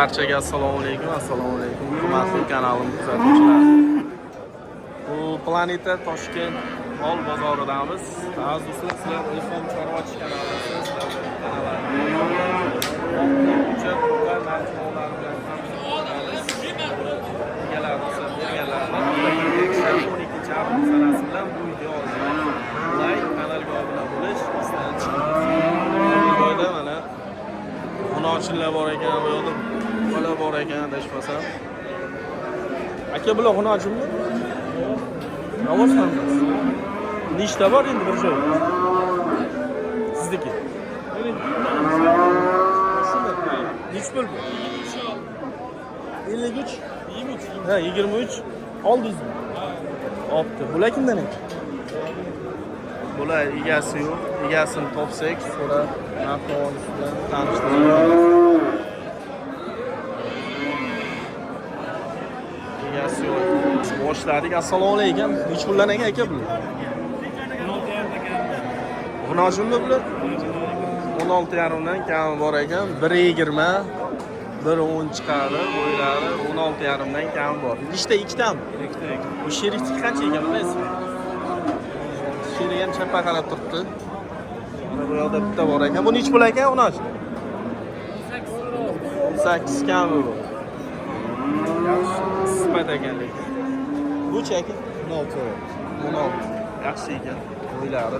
Barchaga assalomu alaykum. Hurmatli kanalim kuzatuvchilari. Bu Planeta Toshkent mol bozoridamiz. Azizlar, sizlar iPhone chorvachi kanalimizda Hunochinlar bor ekan, bu yoqda bola bor ekan, adashmasam. Aka, bular hunochinmi? Ovoz ham. Nechta bor endi bir joy? Sizniki. Nech pul bu? 53. 23. Ha, 23. Oldingizmi? Olibdi. Bular kimdan ekan? Bular egasi yo'q. Egasini topsak, so'ra narx-navoni bilan tanishtiramiz. Egasi yo'q. Boshladik. Assalomu alaykum. Nech puldan ekan aka bular? 16.5. Hunochinmi bular? 16.5 dan kami bor ekan. 1.20, 1.10 chiqadi. Bo'ylari 16.5 dan kami bor. Nechta? Ikkitami? Ikkita. Bu sherikniki qancha ekan bilasizmi? Sherigi ham chappa qarab turibdi. Bu yoqda bitta bor ekan. Bu nech pul ekan hunochin? 8 kami bu. Sifat ekan lekin. Bu-chi aka? 16. Yaxshi ekan. Bo'ylari.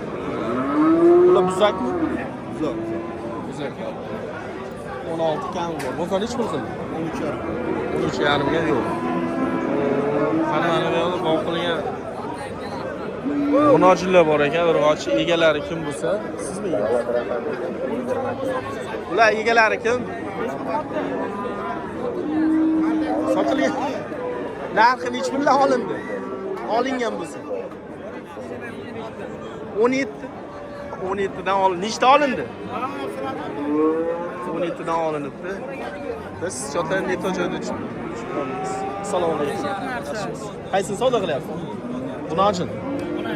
Bular buzakmi? Buzak. 16 kami bor. Bozor nech pul qildi? 13.5 ga yo'q. Qani mana bu yoqda boqilgan hunochinlar bor ekan. Urg'ochi egalari kim bo'lsa, sizmi egasiz? Ular egalari kim? Sotilgan. Narxi nech puldan olindi? Olingan bo'lsa. 17 dan olindi. Nechta olindi? 17 dan olinibdi. Biz cho'tan neto joyda tushamiz. Assalomu alaykum. Qaysi savdo qilyapsiz? Hunochin.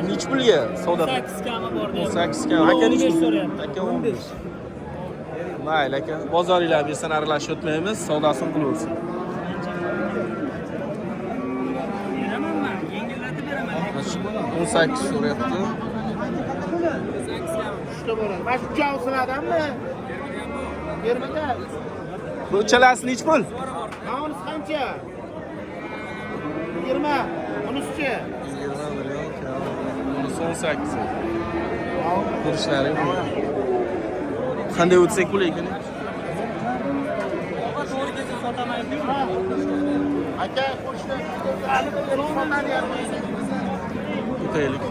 Nech pulga savdo? 8 kami bor. 8 kami. Aka nech pul? Aka 15. Mayli aka. Bozoringlar bersan aralashib o'tmaymiz, savdosini qilaversin. Beramanmi? Yengillatib beraman. 18 so'rayapti. Mana shu javsiladanmi? Yermada. Bu uchalasi nech pul? Namunisi qancha? 20. Bunisi-chi? 20 million kami. Bunisi 18. Ko'rishlaring. Qanday o'tsak bo'lar ekan? Aka, qo'shni. O'taylik.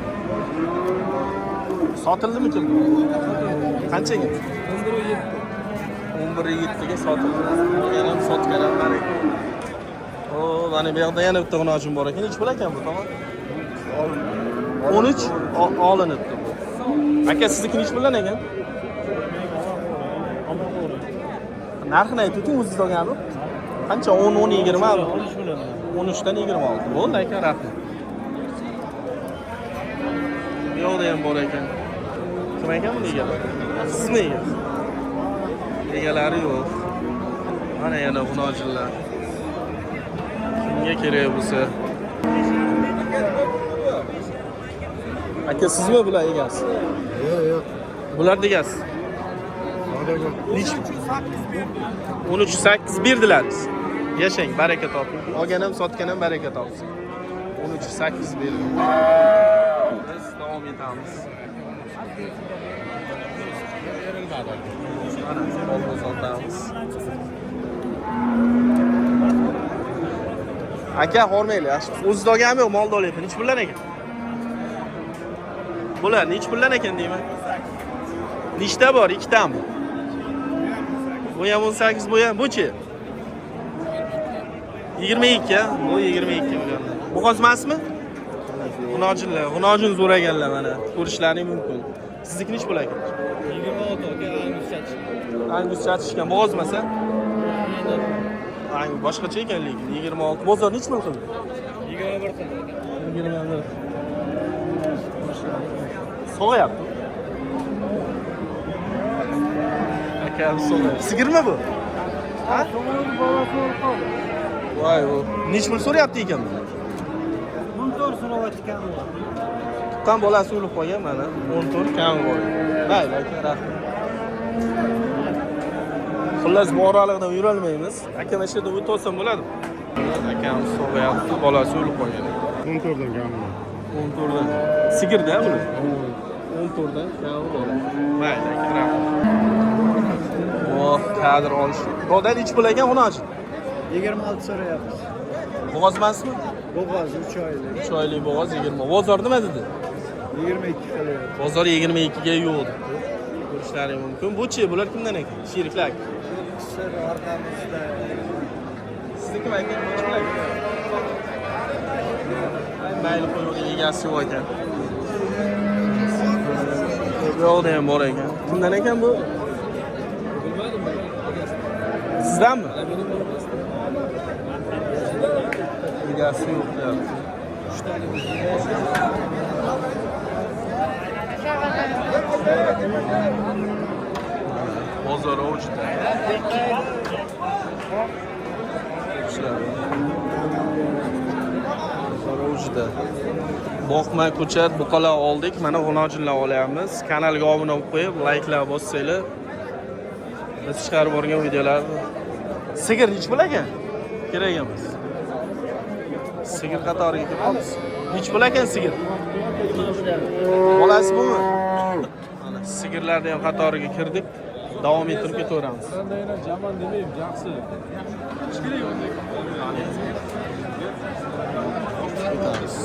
Sotildimi kim? Qanchaga? 11.7 ga sotildi. Yana ham sotgan ham bor ekan. O, mana bu yoqda yana bitta hunochin bor ekan. Nech pul ekan bu, tamom? 13 olinibdi bu. Aka, sizniki nech puldan ekan? Narxini ayting, o'zingiz olganmi? Qancha? 10, 20 mi? 13 dan 26. Bo'ldi aka, rahmat. Bu yoqda ham bor ekan. Kim ekan buni egalari? Sizmi egasiz? Egalari yo'q. Mana yana hunochinlar. Kimga kerak bo'lsa. Aka, sizmi bular egasi? Yo'q. Bular egasi. 13.8 berdilar. Yashang, baraka toping. Olgan ham, sotgan ham baraka topsin. 13.8 berdi. Biz davom etamiz. Mana bozordamiz. Aka, hormayli, yaxshi. O'zingiz olganmi yo'q, molda olyapman. Nech puldan ekan? Bular nech puldan ekan deyman? Nechta bor? Ikkitami? Bu ham 18, bu ham buchi? 22, bu 22 million. Bu qozmasmi? Hunochin so'raganlar mana. Ko'rishlaring mumkin. Sizniki nech pul ekan? 26 aka, Angus chatishgan. Angus chatishgan, bo'g'ozmasa? Angus boshqacha ekan lekin 26. Bozor nech pul qildi? 21 qildi. 21. So'g'ayapti. Aka, so'g'ay. Sigirmi bu? Ha? Voy, bu nech pul so'rayapti ekan? 14 so'rayapti kam. Tuqqan bolasi o'lib qolgan mana 14 kam bor. Mayli aka, rahmat. Xullas bu oralig'ida yurolmaymiz. Aka mana shu yerda o'tib olsam bo'ladi. Akamiz so'rayapti, bolasi o'lib qolgan. 14 dan kami. 14 dan. Sigirda buni. 14 dan kam bor. Mayli aka, rahmat. Oh, kadr olish. Bodan ich pul ekan, xunochi. 26 so'rayapti. Bo'g'oz emasmi? Bo'g'oz 3 oylik. 3 oylik bo'g'oz 20. Bozor nima dedi? 22 qilyapti. Bozor 22 ga yo'q deb. Ko'rishlari mumkin. Bu-chi, bular kimdan ekan? Sheriklar. Sir orqamizda. Sizniki aka, nima qilay? Mayli qo'ying, egasi yo'q ekan. Yo'qda ham bor ekan. Kimdan ekan bu? Sizdanmi? Egasi yo'q deyapti. Bozor o'chdi. Bozor o'chdi. Boqma ko'chat buqalar oldik. Mana g'unojinlar olyapmiz. Kanalga obuna bo'lib qo'yib, layklar bossanglar. Biz chiqarib borgan videolar. Sigir nech pul ekan? Kerak emas. Sigir qatoriga kiramiz. Nech pul ekan sigir? Bolasi bumi? Mana sigirlarni ham qatoriga kirdik. Davom ettirib ketaveramiz. Qandaylar jamon demayim, yaxshi. Ketamiz.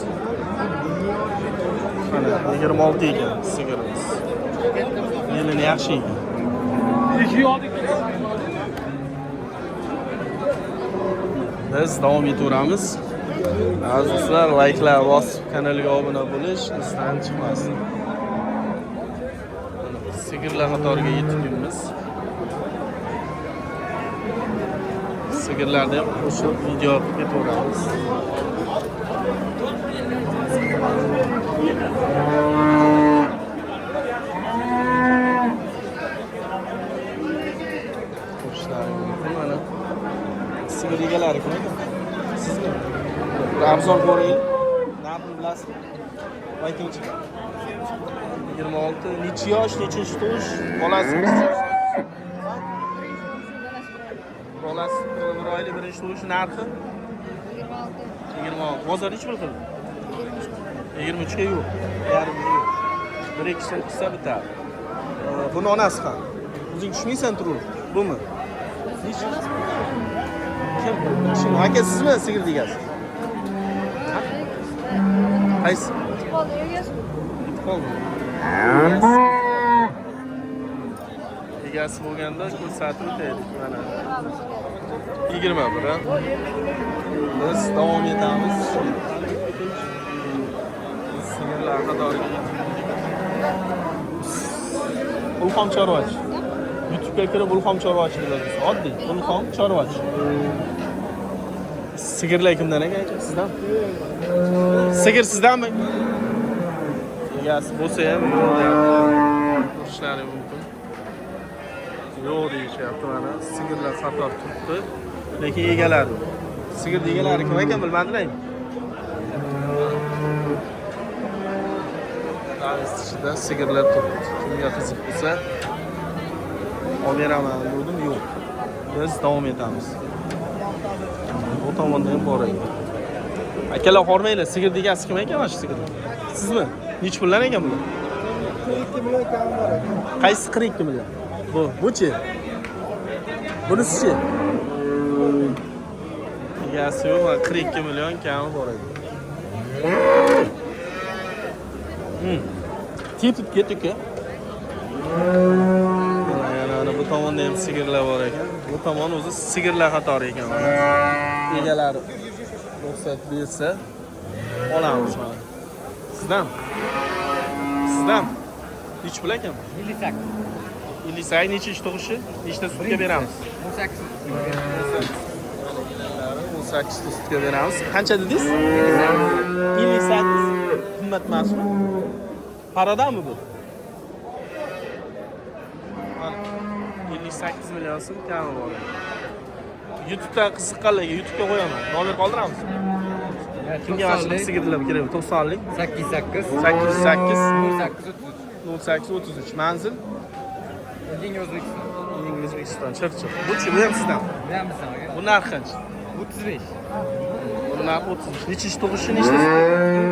Mana 26 ekan sigirimiz. Yelini yaxshi ekan. Biz davom etaveramiz. Azizlar, layklar bosib, kanalga obuna bo'lish esdan chiqmasin. Sigirlar qatoriga yetibmiz. Sigirlarni ham qo'shib video olib ketaveramiz. Qo'shlari mumkin mana. Sigir egalari kim ekan? Sizmi? Arzon ko'ring. Narxini bilasizmi? Aytingchi. 26. Necha yosh, nechinchi tush? Bolasi. Bolasi 1 oylik birinchi tush narxi 26. Bozor nech pul qildi? 23 ga yo'q. Yarim yo'q. 1-2 so'm qilsa bitadi. Buni onasi ham. O'zing tushmaysan turib. Bumi? Nech? Kim? Shu aka sizmi sigir degasiz? Qaysi? Qoldi. Egasi bo'lganda ko'rsatib o'taylik mana. 21 ha. Biz davom etamiz. Sigirlar qatoriga Ulxom chorvachi. YouTube'ga kirib Ulxom chorvachi yozasiz. Oddiy Ulxom chorvachi. Sigirlar kimdan ekan? Sizdan? Sigir sizdanmi? Egasi bo'lsa ham yo'q deyapti. Ko'rishlari mumkin. Yo'q deyishyapti mana. Sigirlar qator turibdi. Lekin egalari. Sigir egalari kim ekan bilmadilarmi? Davis ichida sigirlar turibdi. Kimga qiziq bo'lsa olib beraman dedim, yo'q. Biz davom etamiz. Bu tomonda ham bor ekan. Akalar hormanglar, sigir degasi kim ekan mana shu sigir? Sizmi? Nech pullar ekan bular? 42 million kam bor ekan. Qaysi 42 million? Bu-chi? Bunisi-chi? Egasi yo'q, 42 million kami bor ekan. Tepib ketdik-ku. Yana bu tomonda ham sigirlar bor ekan. Bu tomon o'zi sigirlar qatori ekan mana. Egalari ruxsat bersa olamiz mana. Sizdan? Nech pul ekan? 58. 58 nechinchi tug'ishi? Nechta sutga beramiz? 18. 18 ta sutga beramiz. Qancha dedingiz? 58. Qimmat emasmi? Paradami bu? 58 million so'm kami bor. YouTube'da qiziqqanlarga YouTube'ga qo'yaman. Nomer qoldiramiz. Kimga mana shunaqa sigirlar kerak? 90lik 88 808 08 0833 manzil Yangi O'zbekiston. O'zbekiston Chirchiq. Bu-chi, bu ham sizdan. Bu ham bizdan aka. Bu narxi qancha? 35. Bu narx 30. Nechish tug'ishi, nechtasi?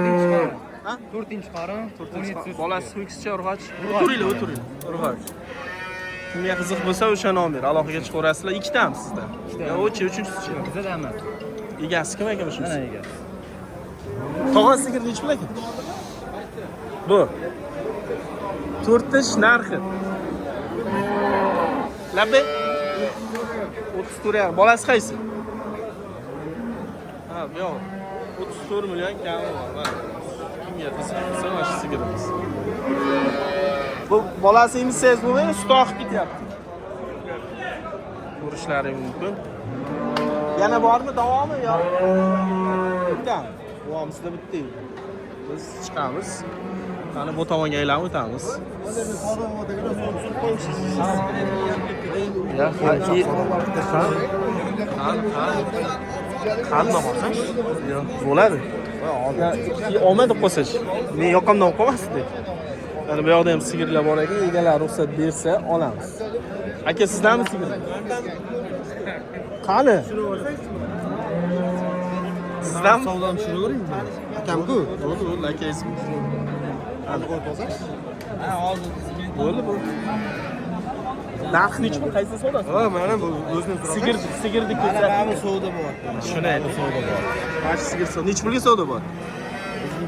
4-chi Ha? qorin, 17 Bolasi ho'kizcha urg'och. O'tiringlar. Urg'och. Kimga qiziq bo'lsa o'sha nomer alohida chiqarasizlar. Ikkitami sizda? Yo, o'chi, uchinchisi. Bizda emas. Egasi kim ekan o'sha? Mana egasi. Tog'on sigir nechi pul ekan? Bu 4 tish narxi. Labbe 34 bolasi qaysi? Ha, bu yoq. 34 million kami bor. Kimga qiziq bo'lsa mana shu sigirimiz. Bu bolasi emizsangiz bo'lmaydi, sut oqib ketyapti. Ko'rishlaring mumkin. Yana bormi davomi yo? Bitta. Davomsizda bitta. Biz chiqamiz. Qani bu tomonga aylanib o'tamiz. Ya, qani borsan? Yo'q, bo'ladi. Olmadi qo'sash. Men yoqamdan qolmasdi. Mana bu yoqda ham sigirlar bor ekan, egalar ruxsat bersa olamiz. Aka, sizdanmi sigirlar? Qani? Sizdan Savdom tushiraveringmi? akamku? Bo'ldi, aka ismi. Ha, hozir Bo'ldi. Narx nechi pul? Qaysi savdosi? Ha, mana bu o'zining Sigirni Mana savdo bo'lyapti. Shuni ayting. Savdo bor. Mana sigir savdo. Nechi pulga savdo bor?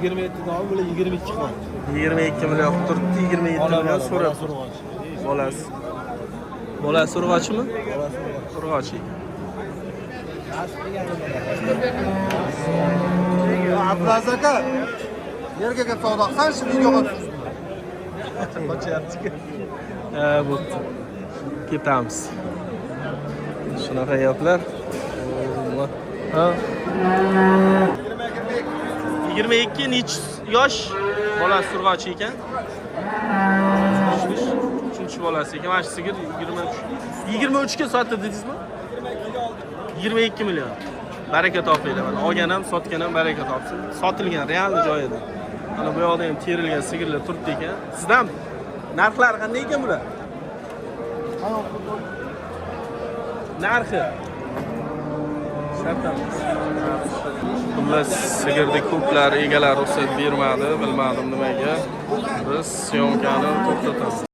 27 dan bular 22 qiladi. 22 million turibdi, 27 million so'rab. Bolasi. Bolasi urg'ochimi? Urg'och. Abdulaziz aka, yerga kelib savdo qilsan, shu videoga tushirsin. Qochyapti. Bo'pti. Ketamiz. Shunaqa gaplar. Ha. 22 necha yosh bolasi urg'och ekan? 3 bolasi ekan. Mana shu sigir 23 ga sotdi dedingizmi? 22 million. Baraka topinglar. Mana olgan ham, sotgan ham baraka topsin. Sotilgan realni joyida. Mana bu yoqda ham terilgan sigirlar turibdi ekan. Sizdan narxlari qanday ekan bular? Narxi shartamiz. Xullas, sigirni ko'plar egalar ruxsat bermadi, bilmadim nimaga. Biz syomkani to'xtatamiz.